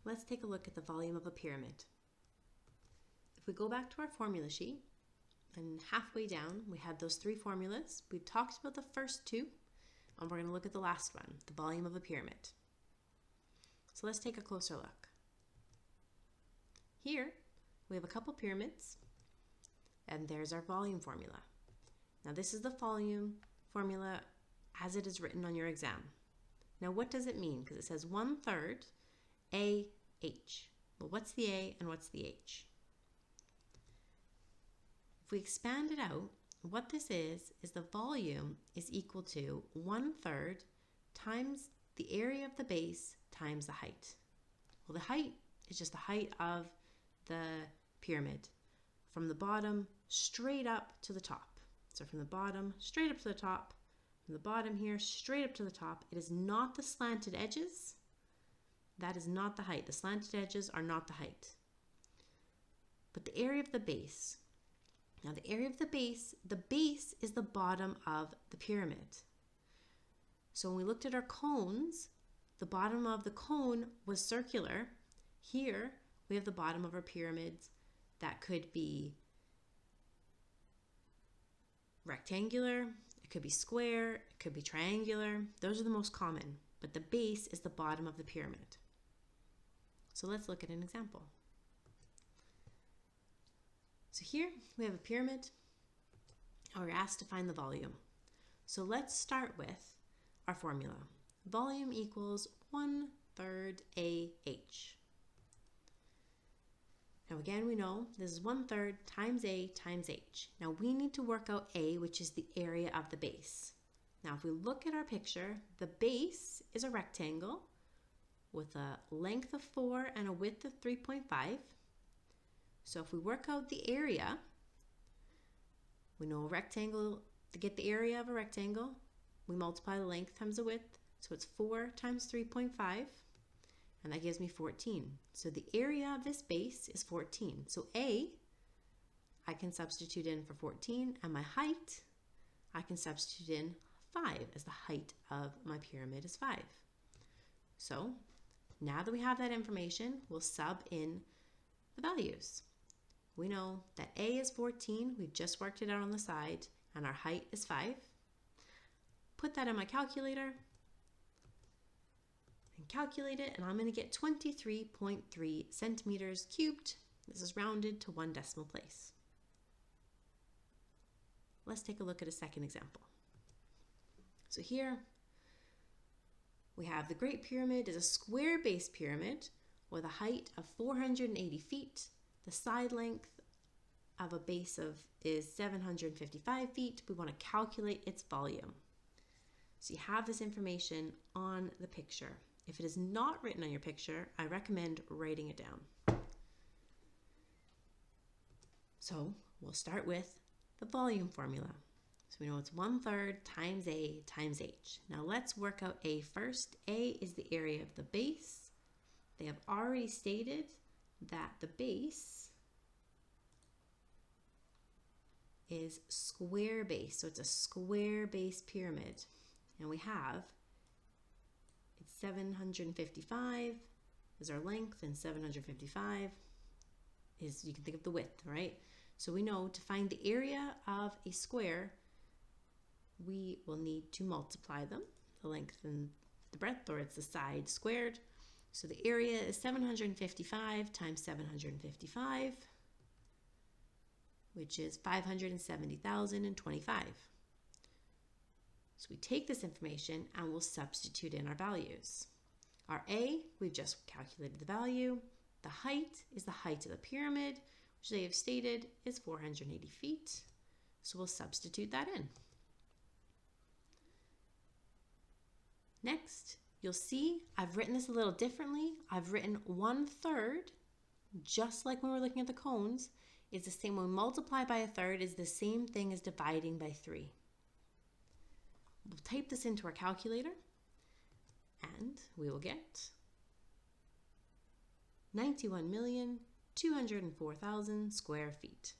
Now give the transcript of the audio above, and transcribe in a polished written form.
let's take a look at the volume of a pyramid. If we go back to our formula sheet, and halfway down we had those three formulas. We've talked about the first two, and we're going to look at the last one, the volume of a pyramid. So let's take a closer look. Here we have a couple pyramids, and there's our volume formula. Now this is the volume formula as it is written on your exam. Now what does it mean? Because it says 1/3 AH. Well, what's the A and what's the H? If we expand it out, what this is the volume is equal to 1/3 times the area of the base times the height. Well, the height is just the height of the pyramid from the bottom straight up to the top. So from the bottom straight up to the top, from the bottom here straight up to the top. It is not the slanted edges. That is not the height. The slanted edges are not the height. But the area of the base. Now the area of the base is the bottom of the pyramid. So when we looked at our cones, the bottom of the cone was circular. Here we have the bottom of our pyramids that could be rectangular, it could be square, it could be triangular. Those are the most common, but the base is the bottom of the pyramid. So let's look at an example. So here we have a pyramid, and we're asked to find the volume. So let's start with our formula. Volume equals 1/3 AH. Now again, we know this is 1/3 times A times H. Now we need to work out A, which is the area of the base. Now if we look at our picture, the base is a rectangle with a length of 4 and a width of 3.5. So if we work out the area, we know a rectangle, to get the area of a rectangle, we multiply the length times the width. So it's 4 times 3.5, and that gives me 14. So the area of this base is 14. So A, I can substitute in for 14, and my height, I can substitute in 5, as the height of my pyramid is 5. So now that we have that information, we'll sub in the values. We know that A is 14, we just worked it out on the side, and our height is 5. Put that in my calculator and calculate it, and I'm going to get 23.3 centimeters cubed. This is rounded to 1 decimal place. Let's take a look at a second example. So here we have the Great Pyramid is a square base pyramid with a height of 480 feet. The side length of a base is 755 feet. We want to calculate its volume. So you have this information on the picture. If it is not written on your picture, I recommend writing it down. So we'll start with the volume formula. So we know it's 1/3 times A times H. Now let's work out A first. A is the area of the base. They have already stated that the base is square base. So it's a square base pyramid. And we have, it's 755 is our length, and 755 is, you can think of the width, right? So we know to find the area of a square, we will need to multiply them, the length and the breadth, or it's the side squared. So the area is 755 times 755, which is 570,025. So we take this information and we'll substitute in our values. Our A, we've just calculated the value. The height is the height of the pyramid, which they have stated is 480 feet. So we'll substitute that in. Next, you'll see I've written this a little differently. I've written 1/3, just like when we're looking at the cones. It's the same, when we multiply by 1/3 is the same thing as dividing by 3. We'll type this into our calculator, and we will get 91,204,000 square feet.